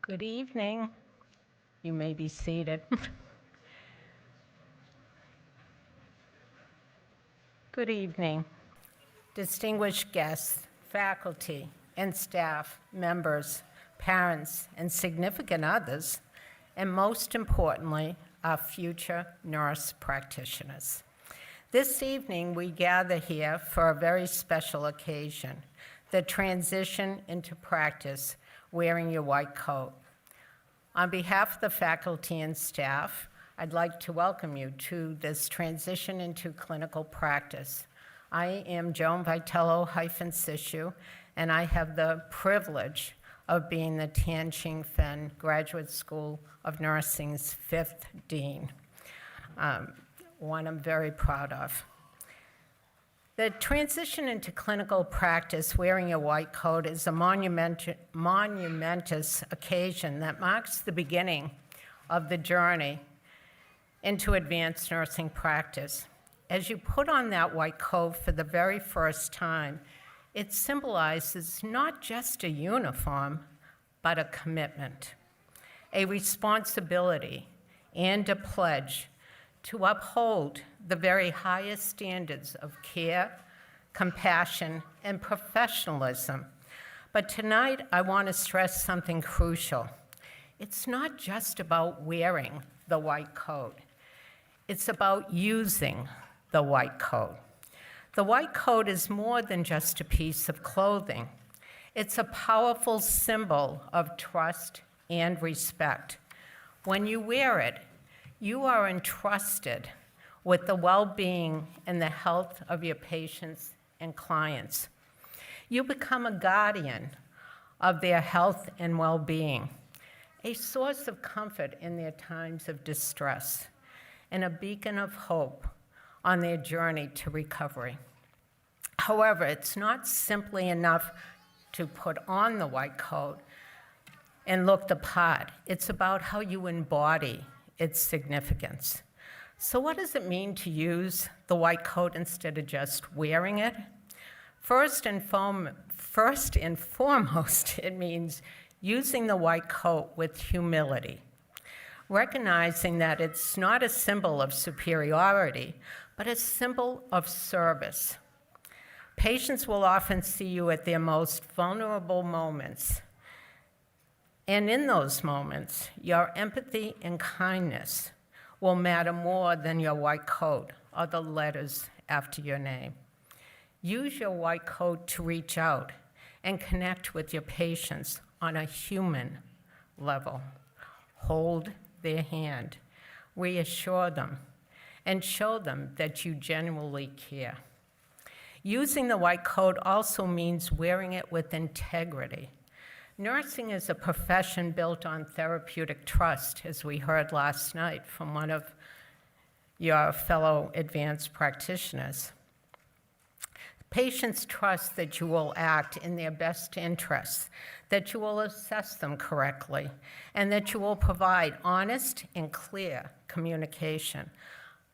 Good evening. You may be seated. Good evening. Distinguished guests, faculty, and staff, members, parents, and significant others, and most importantly, our future nurse practitioners. This evening, we gather here for a very special occasion, the transition into practice wearing your white coat. On behalf of the faculty and staff, I'd like to welcome you to this transition into clinical practice. I am Joan Vitello-Sishu, and I have the privilege of being the Chingfen Graduate School of Nursing's 5th Dean, one I'm very proud of. The transition into clinical practice wearing a white coat is a monumentous occasion that marks the beginning of the journey into advanced nursing practice. As you put on that white coat for the very first time, it symbolizes not just a uniform, but a commitment, a responsibility, and a pledge to uphold the very highest standards of care, compassion, and professionalism. But tonight, I want to stress something crucial. It's not just about wearing the white coat. It's about using the white coat. The white coat is more than just a piece of clothing. It's a powerful symbol of trust and respect. When you wear it, you are entrusted with the well-being and the health of your patients and clients. You become a guardian of their health and well-being, a source of comfort in their times of distress, and a beacon of hope on their journey to recovery. However, it's not simply enough to put on the white coat and look the part. It's about how you embody its significance. So what does it mean to use the white coat instead of just wearing it? First and foremost, it means using the white coat with humility, recognizing that it's not a symbol of superiority, but a symbol of service. Patients will often see you at their most vulnerable moments. And in those moments, your empathy and kindness will matter more than your white coat or the letters after your name. Use your white coat to reach out and connect with your patients on a human level. Hold their hand, reassure them, and show them that you genuinely care. Using the white coat also means wearing it with integrity. Nursing is a profession built on therapeutic trust, as we heard last night from one of your fellow advanced practitioners. Patients trust that you will act in their best interests, that you will assess them correctly, and that you will provide honest and clear communication.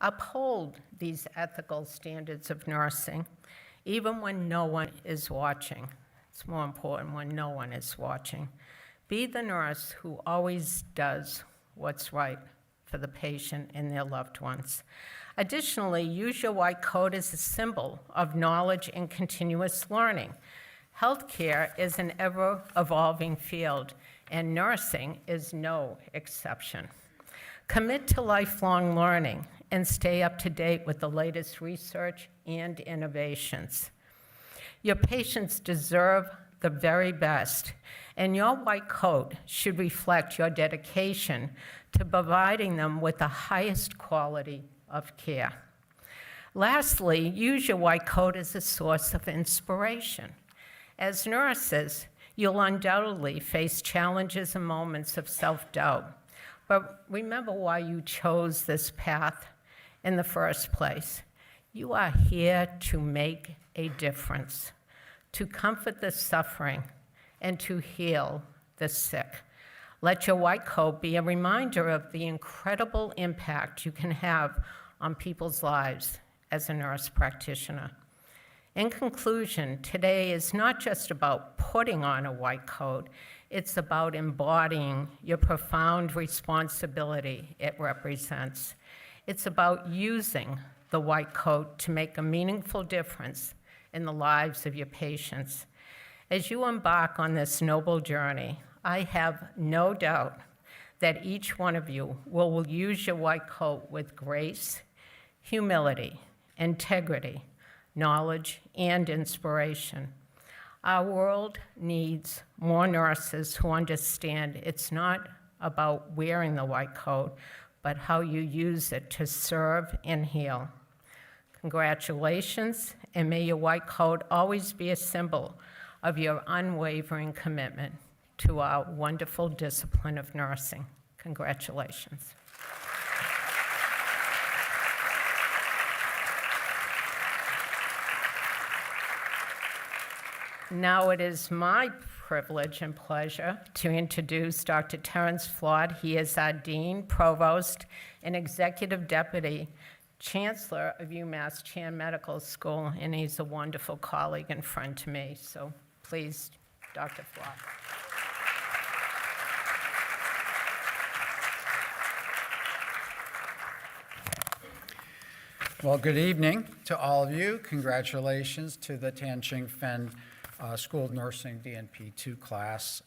Uphold these ethical standards of nursing, even when no one is watching. It's more important when no one is watching. Be the nurse who always does what's right for the patient and their loved ones. Additionally, use your white coat as a symbol of knowledge and continuous learning. Healthcare is an ever-evolving field, and nursing is no exception. Commit to lifelong learning and stay up to date with the latest research and innovations. Your patients deserve the very best, and your white coat should reflect your dedication to providing them with the highest quality of care. Lastly, use your white coat as a source of inspiration. As nurses, you'll undoubtedly face challenges and moments of self-doubt, but remember why you chose this path in the first place. You are here to make a difference, to comfort the suffering, and to heal the sick. Let your white coat be a reminder of the incredible impact you can have on people's lives as a nurse practitioner. In conclusion, today is not just about putting on a white coat, it's about embodying your profound responsibility it represents. It's about using the white coat to make a meaningful difference in the lives of your patients. As you embark on this noble journey, I have no doubt that each one of you will use your white coat with grace, humility, integrity, knowledge, and inspiration. Our world needs more nurses who understand it's not about wearing the white coat, but how you use it to serve and heal. Congratulations, and may your white coat always be a symbol of your unwavering commitment to our wonderful discipline of nursing. Congratulations. Now it is my privilege and pleasure to introduce Dr. Terrence Flood. He is our Dean, Provost, and Executive Deputy Chancellor of UMass Chan Medical School, and he's a wonderful colleague and friend to me. So please, Dr. Flood. Well, good evening to all of you. Congratulations to the Chingfen School of Nursing DNP2 class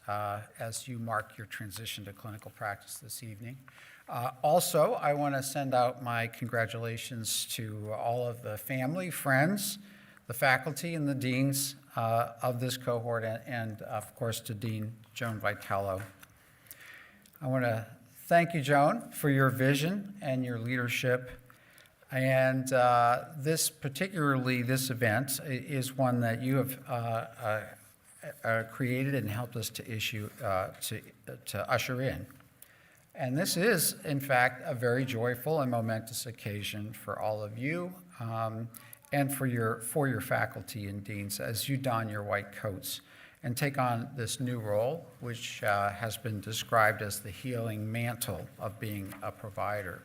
as you mark your transition to clinical practice this evening. Also, I want to send out my congratulations to all of the family, friends, the faculty, and the deans of this cohort, and of course to Dean Joan Vitello. I want to thank you, Joan, for your vision and your leadership. And this event is one that you have created and helped us to issue, to usher in. And this is, in fact, a very joyful and momentous occasion for all of you and for your faculty and deans as you don your white coats and take on this new role, which has been described as the healing mantle of being a provider.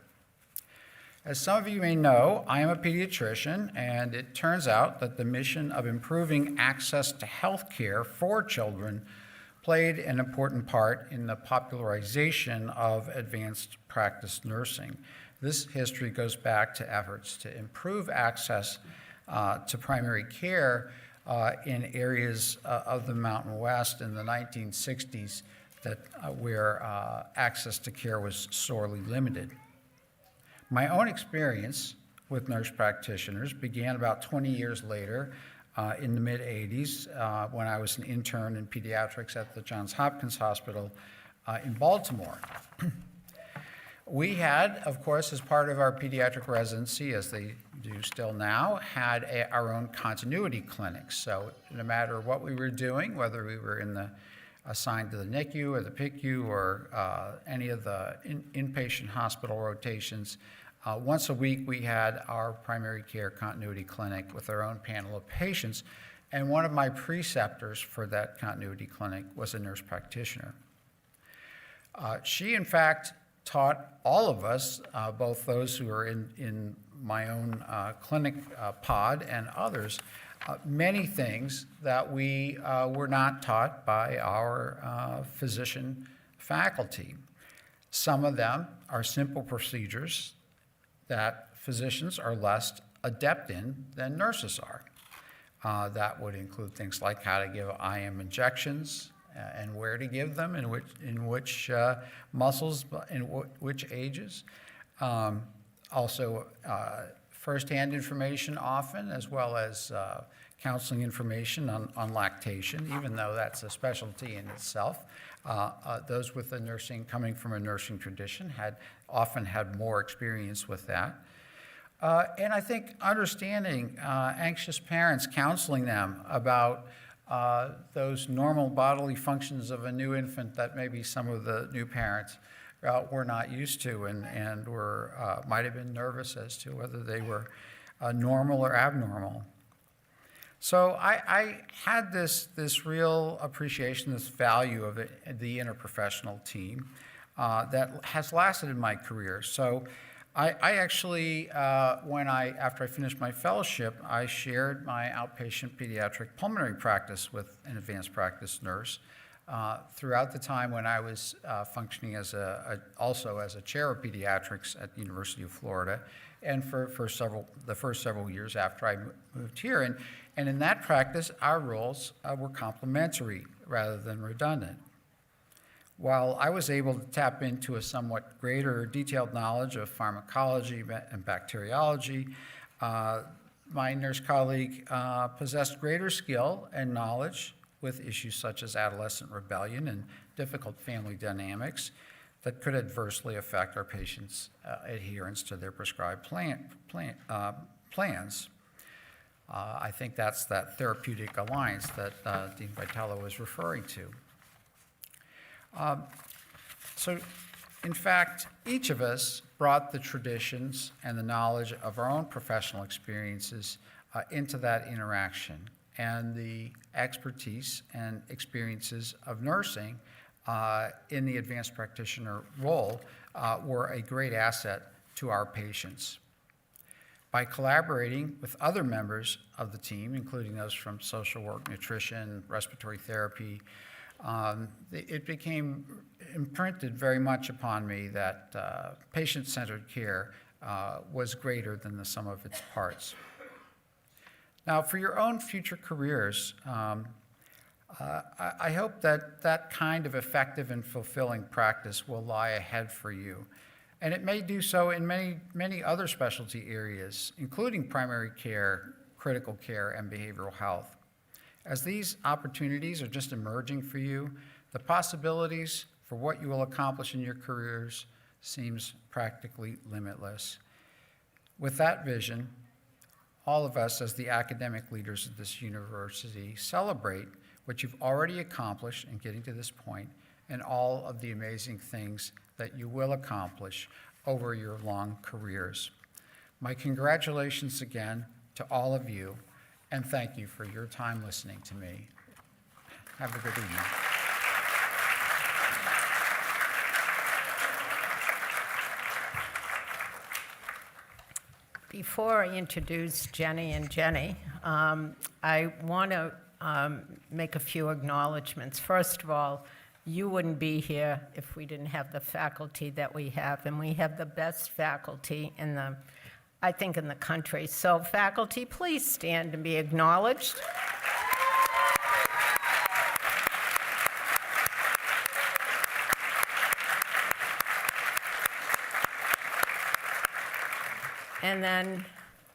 As some of you may know, I am a pediatrician, and it turns out that the mission of improving access to health care for children played an important part in the popularization of advanced practice nursing. This history goes back to efforts to improve access to primary care in areas of the Mountain West in the 1960s where access to care was sorely limited. My own experience with nurse practitioners began about 20 years later in the mid-'80s when I was an intern in pediatrics at the Johns Hopkins Hospital in Baltimore. We had, of course, as part of our pediatric residency, as they do still now, had our own continuity clinics. So no matter what we were doing, whether we were assigned to the NICU or the PICU or any of the inpatient hospital rotations, once a week we had our primary care continuity clinic with our own panel of patients, and one of my preceptors for that continuity clinic was a nurse practitioner. She, in fact, taught all of us, both those who are in my own clinic pod and others, many things that we were not taught by our physician faculty. Some of them are simple procedures that physicians are less adept in than nurses are. That would include things like how to give IM injections and where to give them, in which muscles, in which ages. Also, firsthand information often, as well as counseling information on lactation, even though that's a specialty in itself. Those with coming from a nursing tradition often had more experience with that. And I think understanding anxious parents, counseling them about those normal bodily functions of a new infant that maybe some of the new parents were not used to and might have been nervous as to whether they were normal or abnormal. So I had this real appreciation, this value of the interprofessional team that has lasted in my career. So I actually, after I finished my fellowship, I shared my outpatient pediatric pulmonary practice with an advanced practice nurse throughout the time when I was functioning as also as a chair of pediatrics at the University of Florida, and for the first several years after I moved here. And in that practice, our roles were complementary rather than redundant. While I was able to tap into a somewhat greater detailed knowledge of pharmacology and bacteriology, my nurse colleague possessed greater skill and knowledge with issues such as adolescent rebellion and difficult family dynamics that could adversely affect our patients' adherence to their prescribed plans. I think that's that therapeutic alliance that Dean Vitale was referring to. So, in fact, each of us brought the traditions and the knowledge of our own professional experiences into that interaction, and the expertise and experiences of nursing in the advanced practitioner role were a great asset to our patients. By collaborating with other members of the team, including those from social work, nutrition, respiratory therapy, it became imprinted very much upon me that patient-centered care was greater than the sum of its parts. Now, for your own future careers, I hope that kind of effective and fulfilling practice will lie ahead for you. And it may do so in many other specialty areas, including primary care, critical care, and behavioral health. As these opportunities are just emerging for you, the possibilities for what you will accomplish in your careers seems practically limitless. With that vision, all of us as the academic leaders of this university celebrate what you've already accomplished in getting to this point and all of the amazing things that you will accomplish over your long careers. My congratulations again to all of you, and thank you for your time listening to me. Have a good evening. Before I introduce Jenny and Jenny, I want to make a few acknowledgments. First of all, you wouldn't be here if we didn't have the faculty that we have, and we have the best faculty in the country. So faculty, please stand and be acknowledged. And then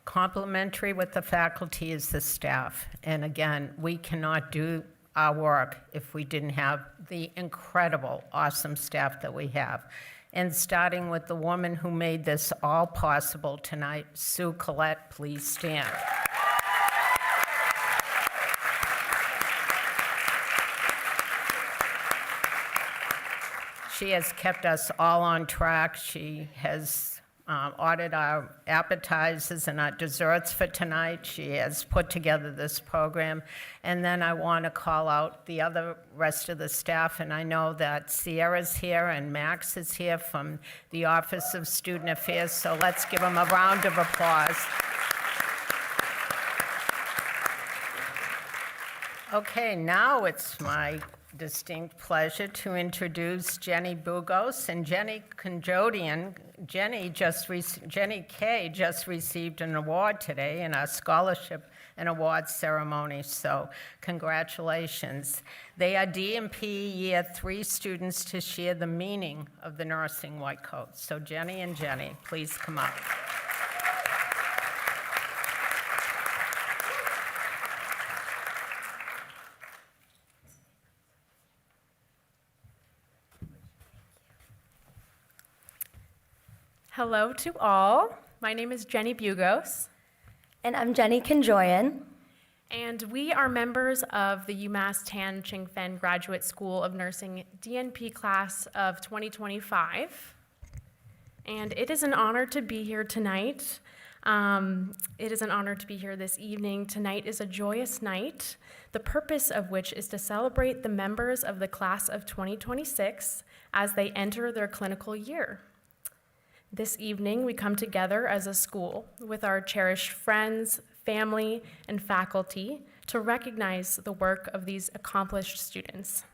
complementary with the faculty is the staff. And again, we cannot do our work if we didn't have the incredible, awesome staff that we have. And starting with the woman who made this all possible tonight, Sue Collette, please stand. She has kept us all on track. She has ordered our appetizers and our desserts for tonight. She has put together this program. And then I want to call out the rest of the staff, and I know that Sierra's here and Max is here from the Office of Student Affairs, so let's give them a round of applause. Okay, now it's my distinct pleasure to introduce Jenny Bugos and Jenny Conjodian. Jenny K just received an award today in our scholarship and award ceremony, so congratulations. They are D&P Year 3 students to share the meaning of the nursing white coat. So Jenny and Jenny, please come up. Hello to all. My name is Jenny Bugos. And I'm Jenny Conjoyan. And we are members of the UMass Tan Chingfen Graduate School of Nursing DNP class of 2025. And it is an honor to be here tonight. It is an honor to be here this evening. Tonight is a joyous night, the purpose of which is to celebrate the members of the class of 2026 as they enter their clinical year. This evening, we come together as a school with our cherished friends, family, and faculty to recognize the work of these accomplished students.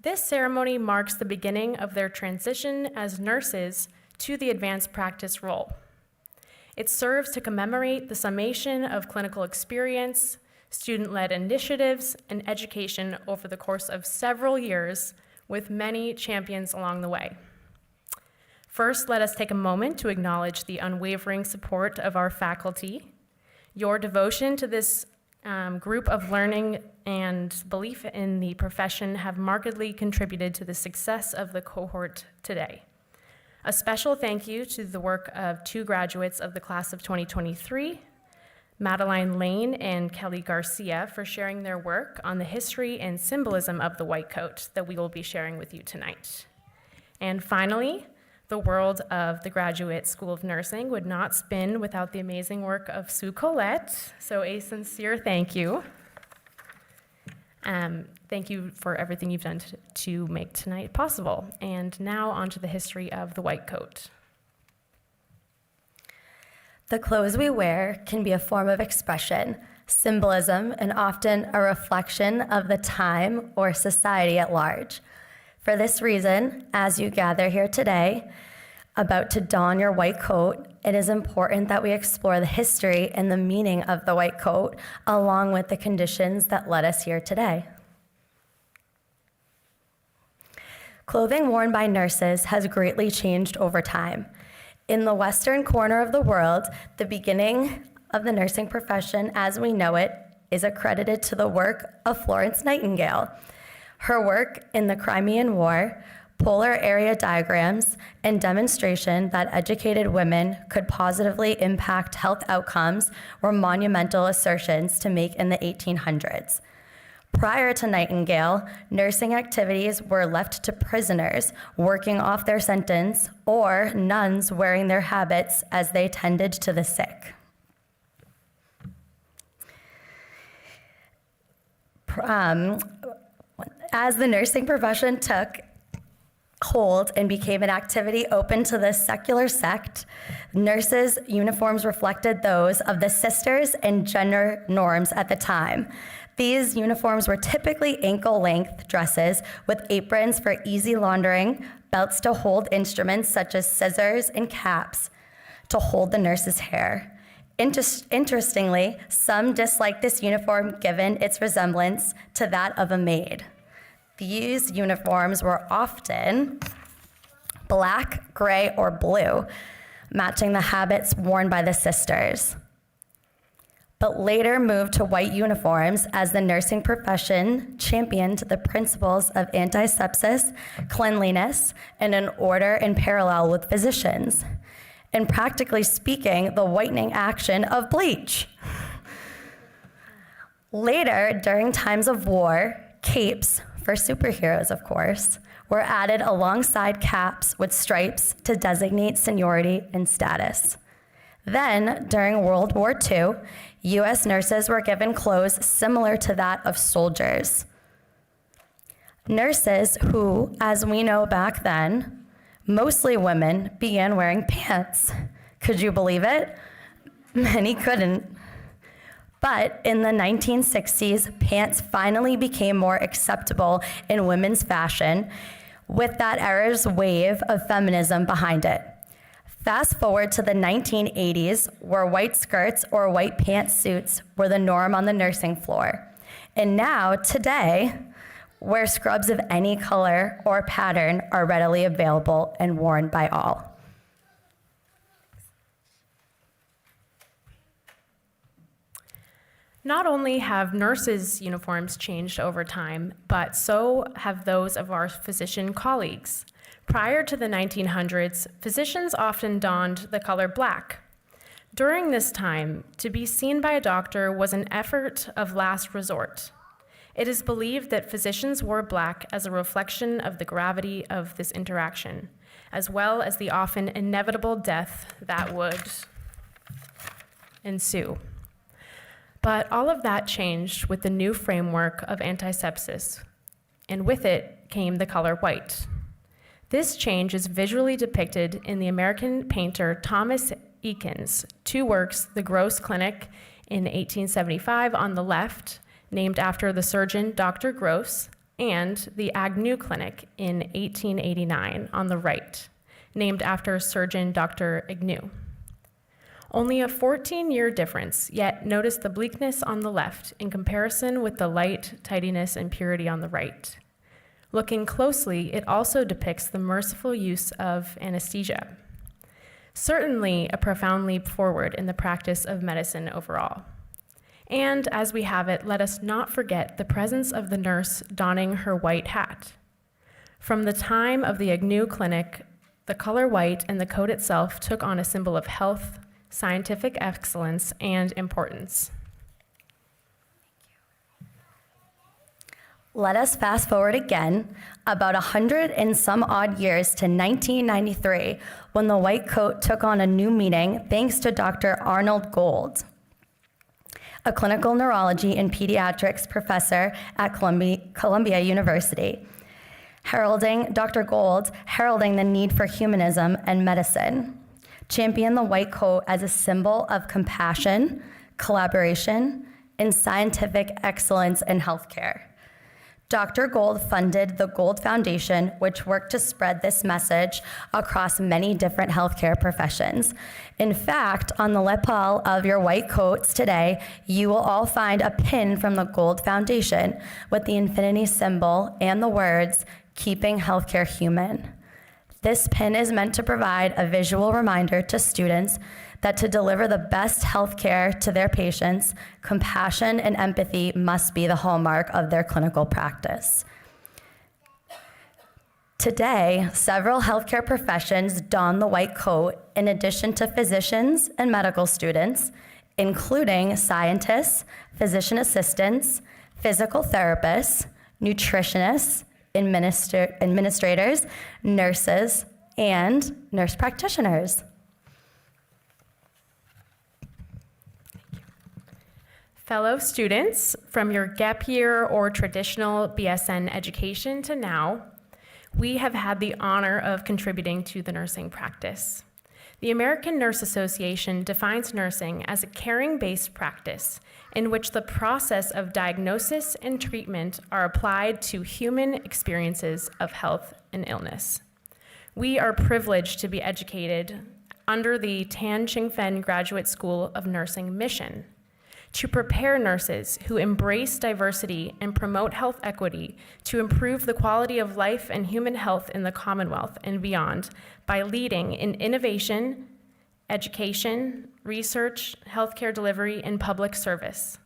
This ceremony marks the beginning of their transition as nurses to the advanced practice role. It serves to commemorate the summation of clinical experience, student-led initiatives, and education over the course of several years with many champions along the way. First, let us take a moment to acknowledge the unwavering support of our faculty. Your devotion to this group of learning and belief in the profession have markedly contributed to the success of the cohort today. A special thank you to the work of two graduates of the class of 2023, Madeline Lane and Kelly Garcia, for sharing their work on the history and symbolism of the white coat that we will be sharing with you tonight. And finally, the world of the Graduate School of Nursing would not spin without the amazing work of Sue Collette, so a sincere thank you. Thank you for everything you've done to make tonight possible. And now on to the history of the white coat. The clothes we wear can be a form of expression, symbolism, and often a reflection of the time or society at large. For this reason, as you gather here today, about to don your white coat, it is important that we explore the history and the meaning of the white coat, along with the conditions that led us here today. Clothing worn by nurses has greatly changed over time. In the western corner of the world, the beginning of the nursing profession as we know it is accredited to the work of Florence Nightingale. Her work in the Crimean War, polar area diagrams, and demonstration that educated women could positively impact health outcomes were monumental assertions to make in the 1800s. Prior to Nightingale, nursing activities were left to prisoners working off their sentence or nuns wearing their habits as they tended to the sick. As the nursing profession took hold and became an activity open to the secular sect, nurses' uniforms reflected those of the sisters and gender norms at the time. These uniforms were typically ankle-length dresses with aprons for easy laundering, belts to hold instruments such as scissors, and caps to hold the nurse's hair. Interestingly, some disliked this uniform given its resemblance to that of a maid. These uniforms were often black, gray, or blue, matching the habits worn by the sisters, but later moved to white uniforms as the nursing profession championed the principles of antisepsis, cleanliness, and an order in parallel with physicians, and practically speaking, the whitening action of bleach. Later, during times of war, capes, for superheroes of course, were added alongside caps with stripes to designate seniority and status. Then, during World War II, U.S. nurses were given clothes similar to that of soldiers. Nurses who, as we know back then, mostly women, began wearing pants. Could you believe it? Many couldn't. But in the 1960s, pants finally became more acceptable in women's fashion, with that era's wave of feminism behind it. Fast forward to the 1980s, where white skirts or white pantsuits were the norm on the nursing floor. And now, today, where scrubs of any color or pattern are readily available and worn by all. Not only have nurses' uniforms changed over time, but so have those of our physician colleagues. Prior to the 1900s, physicians often donned the color black. During this time, to be seen by a doctor was an effort of last resort. It is believed that physicians wore black as a reflection of the gravity of this interaction, as well as the often inevitable death that would ensue. But all of that changed with the new framework of antisepsis, and with it came the color white. This change is visually depicted in the American painter Thomas Eakins' two works, The Gross Clinic in 1875 on the left, named after the surgeon Dr. Gross, and the Agnew Clinic in 1889 on the right, named after surgeon Dr. Agnew. Only a 14-year difference, yet notice the bleakness on the left in comparison with the light, tidiness, and purity on the right. Looking closely, it also depicts the merciful use of anesthesia. Certainly a profound leap forward in the practice of medicine overall. And as we have it, let us not forget the presence of the nurse donning her white hat. From the time of the Agnew Clinic, the color white and the coat itself took on a symbol of health, scientific excellence, and importance. Let us fast forward again about 100 and some odd years to 1993, when the white coat took on a new meaning thanks to Dr. Arnold Gold, a clinical neurology and pediatrics professor at Columbia University, Dr. Gold heralding the need for humanism and medicine, championed the white coat as a symbol of compassion, collaboration, and scientific excellence in healthcare. Dr. Gold funded the Gold Foundation, which worked to spread this message across many different healthcare professions. In fact, on the lapel of your white coats today, you will all find a pin from the Gold Foundation with the infinity symbol and the words, "Keeping Healthcare Human." This pin is meant to provide a visual reminder to students that to deliver the best health care to their patients, compassion and empathy must be the hallmark of their clinical practice. Today, several healthcare professions don the white coat in addition to physicians and medical students, including scientists, physician assistants, physical therapists, nutritionists, administrators, nurses, and nurse practitioners. Fellow students, from your gap year or traditional BSN education to now, we have had the honor of contributing to the nursing practice. The American Nurse Association defines nursing as a caring-based practice in which the process of diagnosis and treatment are applied to human experiences of health and illness. We are privileged to be educated under the Tan Chingfen Graduate School of Nursing mission to prepare nurses who embrace diversity and promote health equity to improve the quality of life and human health in the Commonwealth and beyond by leading in innovation, education, research, healthcare delivery, and public service.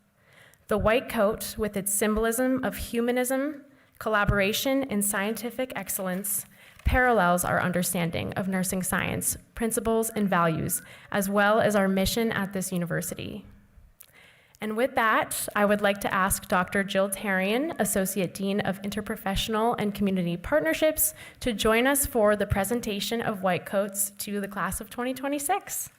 The white coat, with its symbolism of humanism, collaboration, and scientific excellence, parallels our understanding of nursing science, principles, and values, as well as our mission at this university. And with that, I would like to ask Dr. Jill Tarian, Associate Dean of Interprofessional and Community Partnerships, to join us for the presentation of white coats to the class of 2026.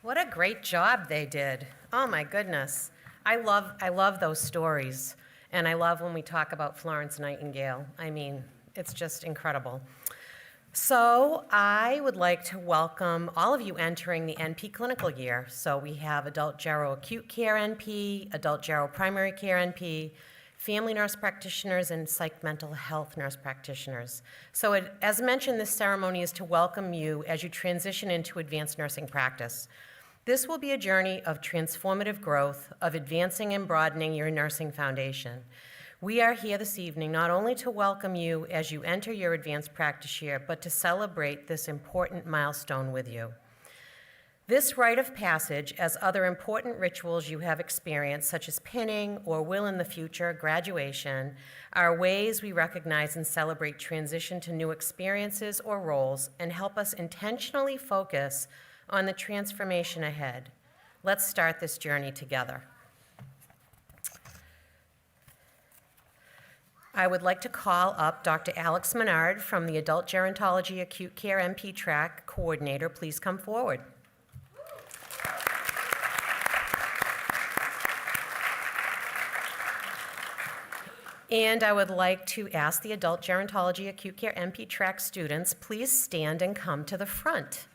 What a great job they did. Oh my goodness. I love those stories. And I love when we talk about Florence Nightingale. I mean, it's just incredible. So I would like to welcome all of you entering the NP clinical year. So we have adult gero acute care NP, adult gero primary care NP, family nurse practitioners, and psych mental health nurse practitioners. So as mentioned, this ceremony is to welcome you as you transition into advanced nursing practice. This will be a journey of transformative growth, of advancing and broadening your nursing foundation. We are here this evening not only to welcome you as you enter your advanced practice year, but to celebrate this important milestone with you. This rite of passage, as other important rituals you have experienced, such as pinning or will in the future, graduation, are ways we recognize and celebrate transition to new experiences or roles and help us intentionally focus on the transformation ahead. Let's start this journey together. I would like to call up Dr. Alex Menard from the Adult Gerontology Acute Care NP Track Coordinator. Please come forward. And I would like to ask the adult gerontology acute care NP track students, please stand and come to the front.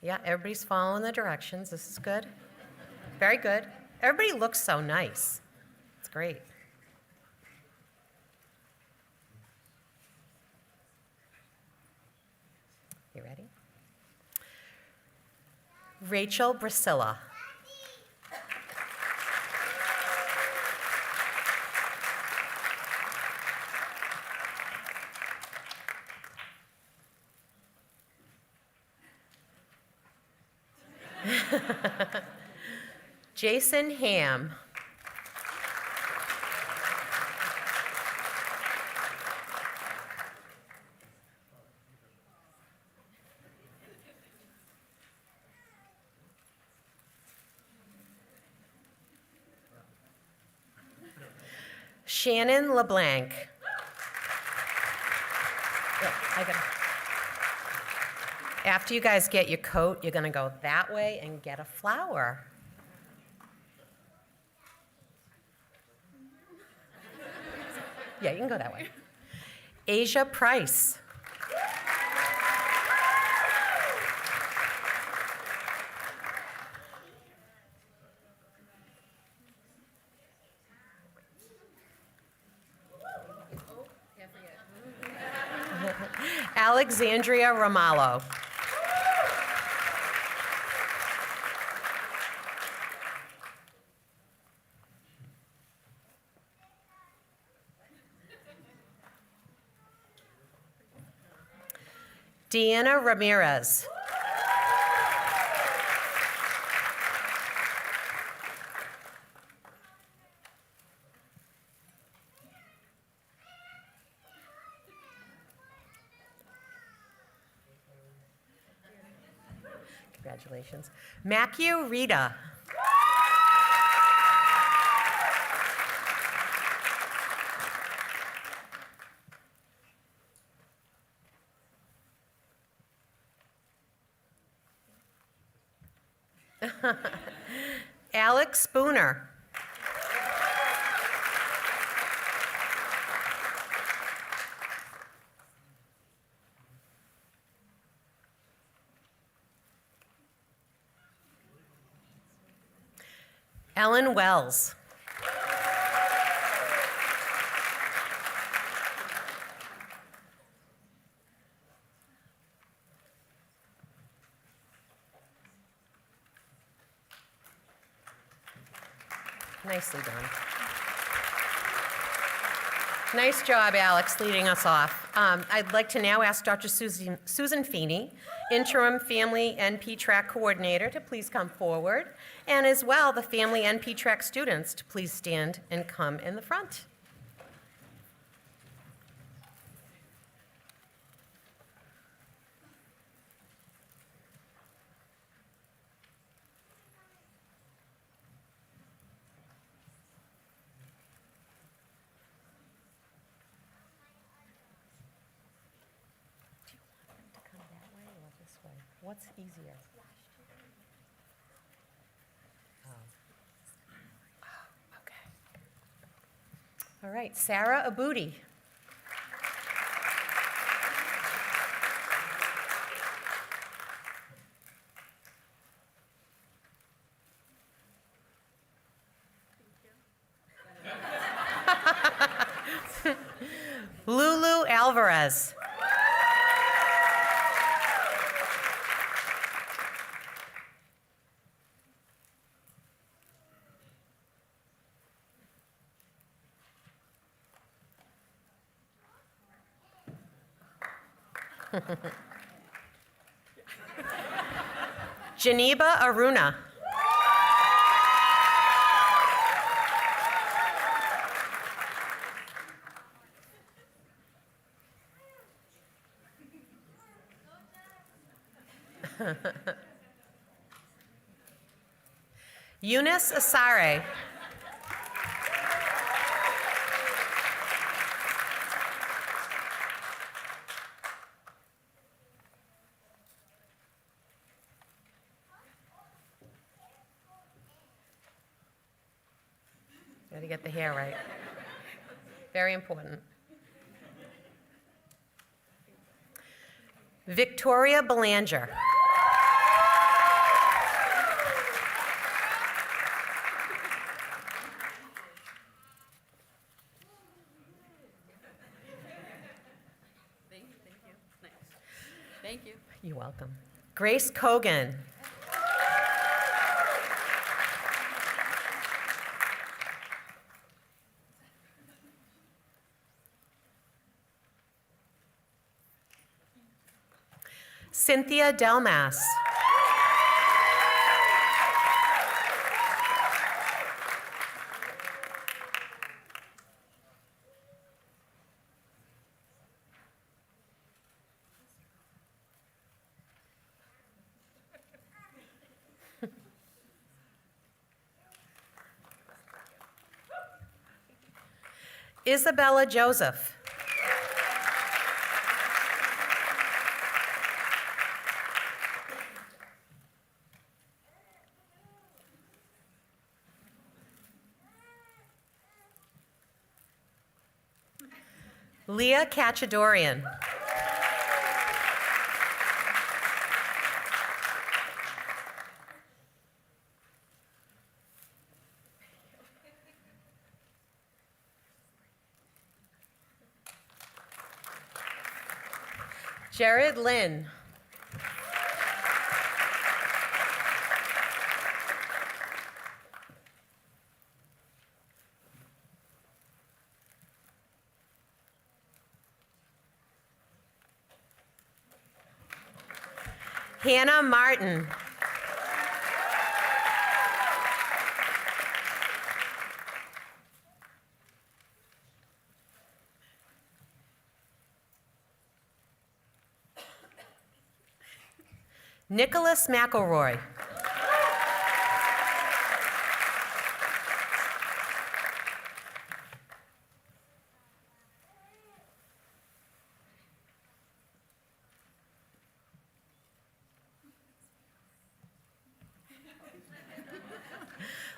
Yeah, everybody's following the directions. This is good. Very good. Everybody looks so nice. It's great. You ready? Rachel Brasilla. Jason Ham. Shannon LeBlanc. After you guys get your coat, you're gonna go that way and get a flower. Yeah, you can go that way. Asia Price. Alexandria Ramallo. Deanna Ramirez. Congratulations. Matthew Rita. Alex Spooner. Ellen Wells. Nicely done. Nice job, Alex, leading us off. I'd like to now ask Dr. Susan Feeney, Interim Family NP Track Coordinator, to please come forward, and as well, the Family NP Track students to please stand and come in the front. What's easier? Oh, okay. All right, Sarah Abudi. Lulu Alvarez. Geneva Aruna. Eunice Asare. Got to get the hair right. Very important. Victoria Belanger. Thank you. You're welcome. Grace Kogan. Cynthia Delmas. Isabella Joseph. Leah Kachadorian. Jared Lynn. Hannah Martin. Nicholas McElroy.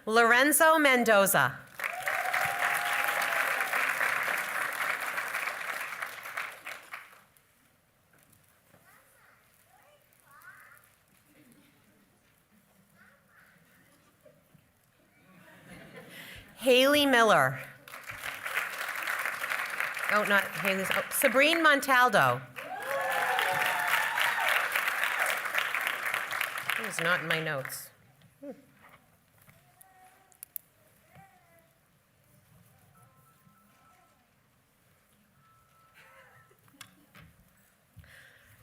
Lorenzo Mendoza. Haley Miller. Oh, not Haley's. Oh, Sabrine Montaldo. It was not in my notes.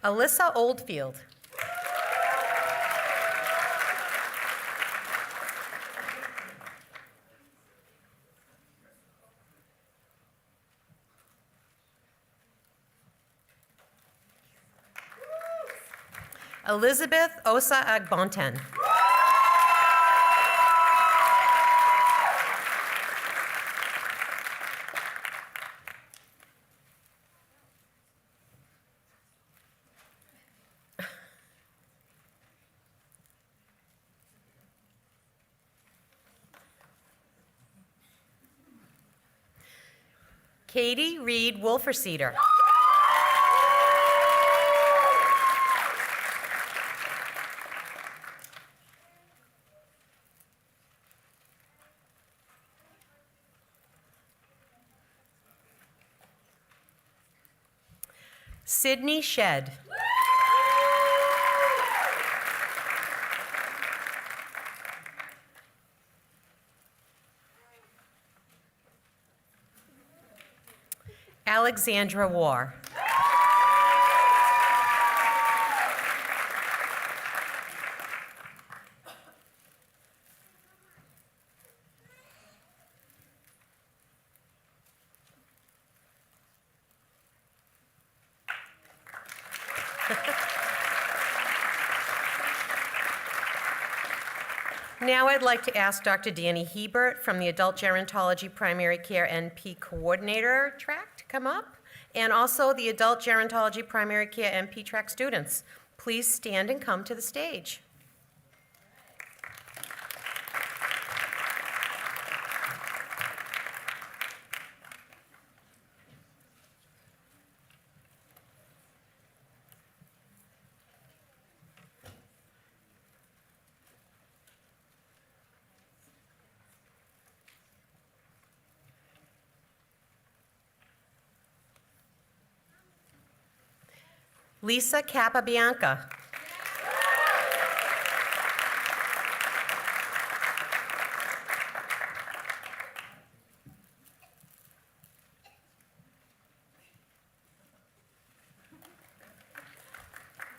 Alyssa Oldfield. Elizabeth Osa Agbonten. Katie Reed Wolferseder. Sydney Shed. Alexandra War. Now I'd like to ask Dr. Danny Hebert from the Adult Gerontology Primary Care NP Coordinator track to come up, and also the Adult Gerontology Primary Care NP track students. Please stand and come to the stage. Lisa Capabianca.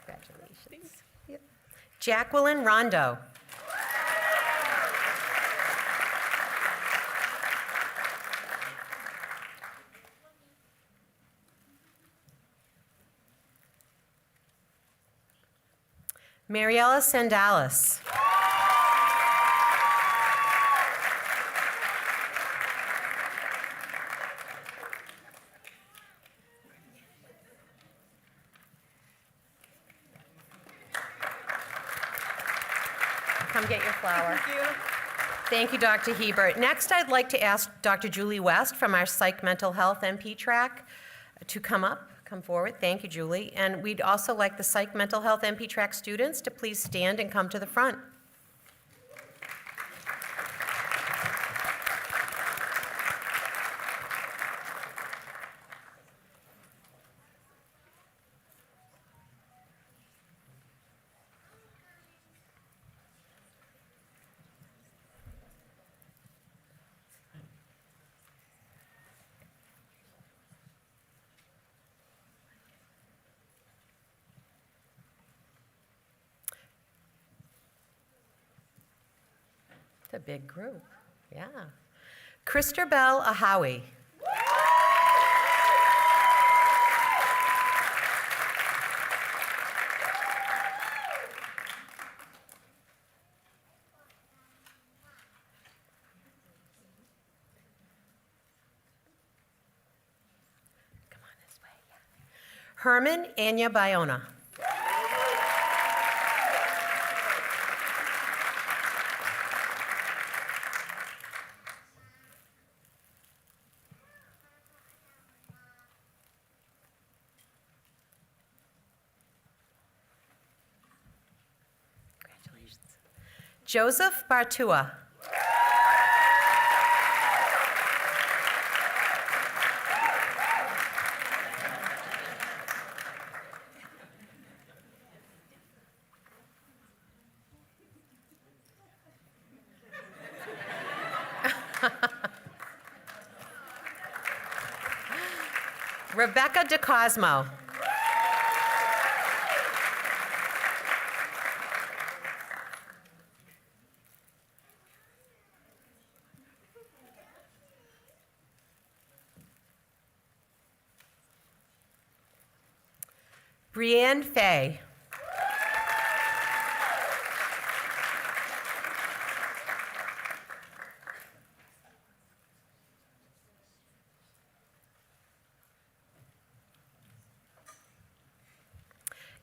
Congratulations. Yep. Jacqueline Rondo. Mariella Sandalis. Come get your flower. Thank you. Thank you, Dr. Hebert. Next, I'd like to ask Dr. Julie West from our Psych Mental Health MP track to come forward. Thank you, Julie. And we'd also like the Psych Mental Health MP track students to please stand and come to the front. It's a big group, yeah. Christabel Ahawi. Come on this way, yeah. Herman Anya Bayona. Joseph Bartua. Rebecca DeCosmo. Brianne Fay.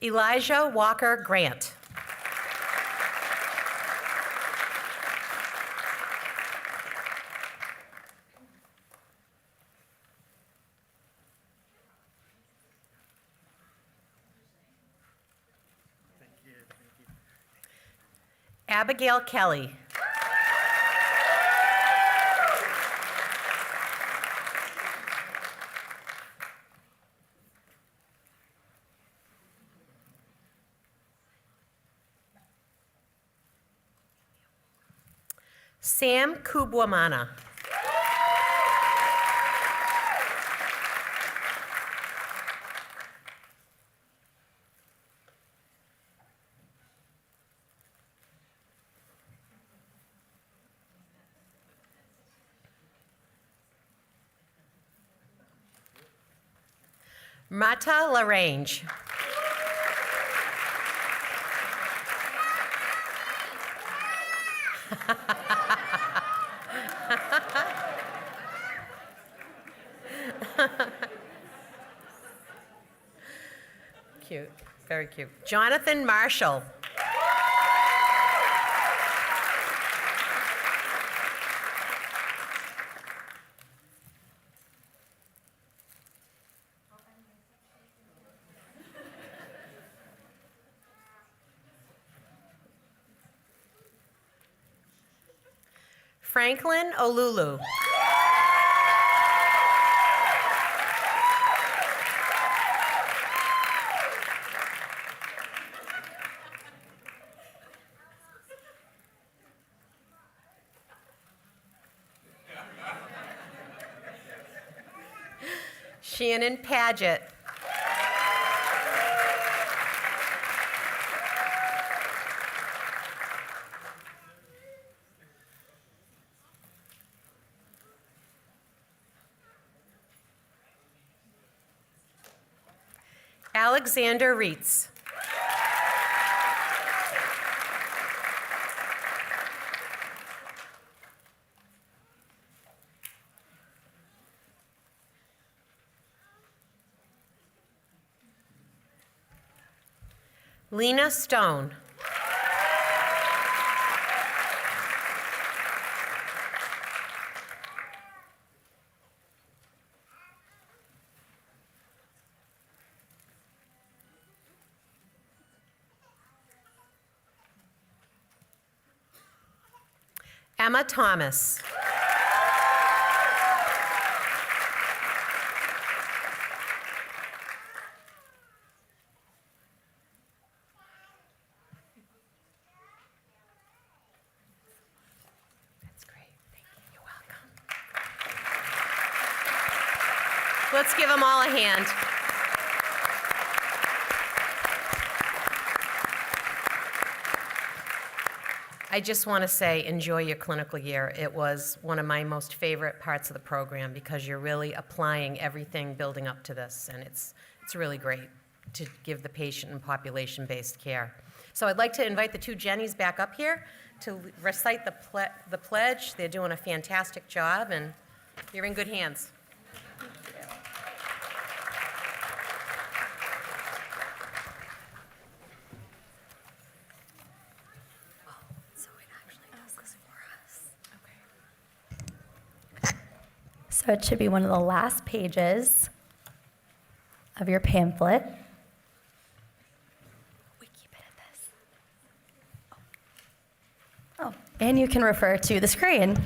Elijah Walker Grant. Abigail Kelly. Sam Kubwamana. Mata LaRange. Cute, very cute. Jonathan Marshall. Franklin Olulu. Shannon Paget. Alexander Reitz. Lena Stone. Emma Thomas. That's great. Thank you. You're welcome. Let's give them all a hand. I just want to say, enjoy your clinical year. It was one of my most favorite parts of the program because you're really applying everything building up to this, and it's really great to give the patient and population-based care. So I'd like to invite the two Jennies back up here to recite the pledge. They're doing a fantastic job, and you're in good hands. So it should be one of the last pages of your pamphlet. We keep it at this. Oh, and you can refer to the screen.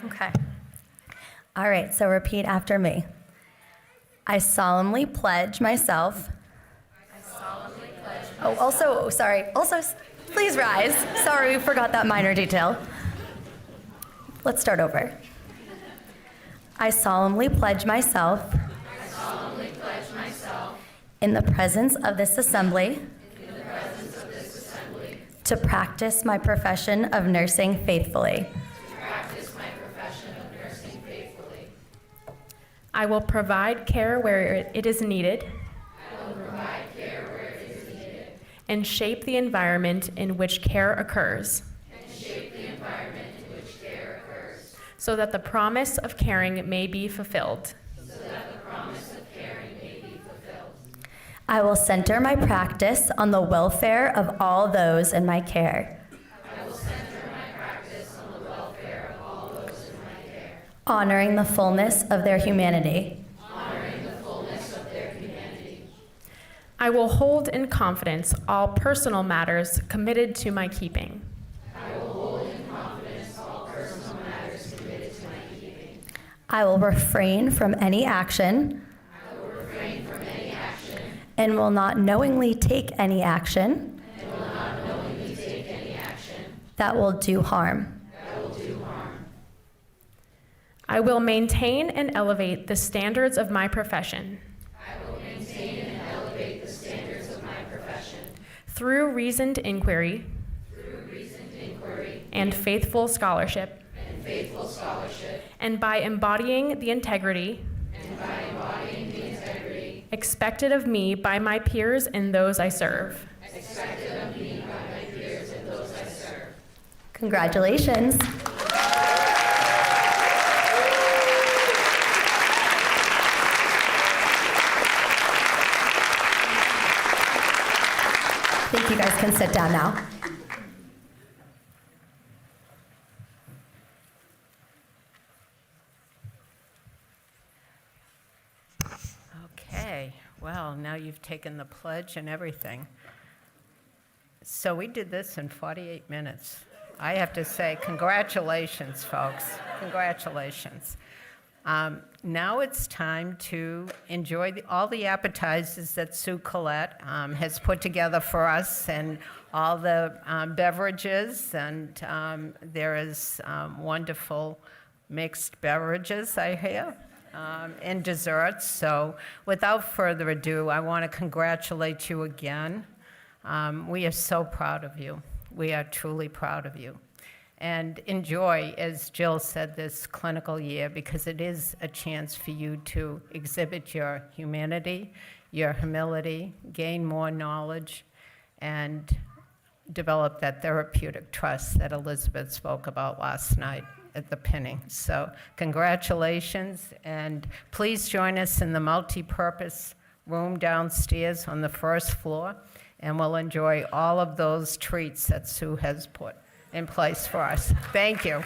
Okay. All right, so repeat after me. I solemnly pledge myself. Also, please rise. Sorry, we forgot that minor detail. Let's start over. I solemnly pledge myself. In the presence of this assembly. To practice my profession of nursing faithfully. I will provide care where it is needed. And shape the environment in which care occurs. So that the promise of caring may be fulfilled. I will center my practice on the welfare of all those in my care. Honoring the fullness of their humanity. I will hold in confidence all personal matters committed to my keeping. I will refrain from any action. And will not knowingly take any action. That will do harm. I will maintain and elevate the standards of my profession. Through reasoned inquiry. And faithful scholarship. And by embodying the integrity. Expected of me by my peers and those I serve. Congratulations. I think you guys can sit down now. Okay, well, now you've taken the pledge and everything. So we did this in 48 minutes. I have to say, congratulations, folks. Congratulations. Now it's time to enjoy all the appetizers that Sue Collette has put together for us, and all the beverages, and there is wonderful mixed beverages, I hear. and desserts. So without further ado, I want to congratulate you again. We are so proud of you. We are truly proud of you. And enjoy, as Jill said, this clinical year, because it is a chance for you to exhibit your humanity, your humility, gain more knowledge, and develop that therapeutic trust that Elizabeth spoke about last night at the pinning. So congratulations, and please join us in the multi-purpose room downstairs on the first floor, and we'll enjoy all of those treats that Sue has put in place for us. Thank you.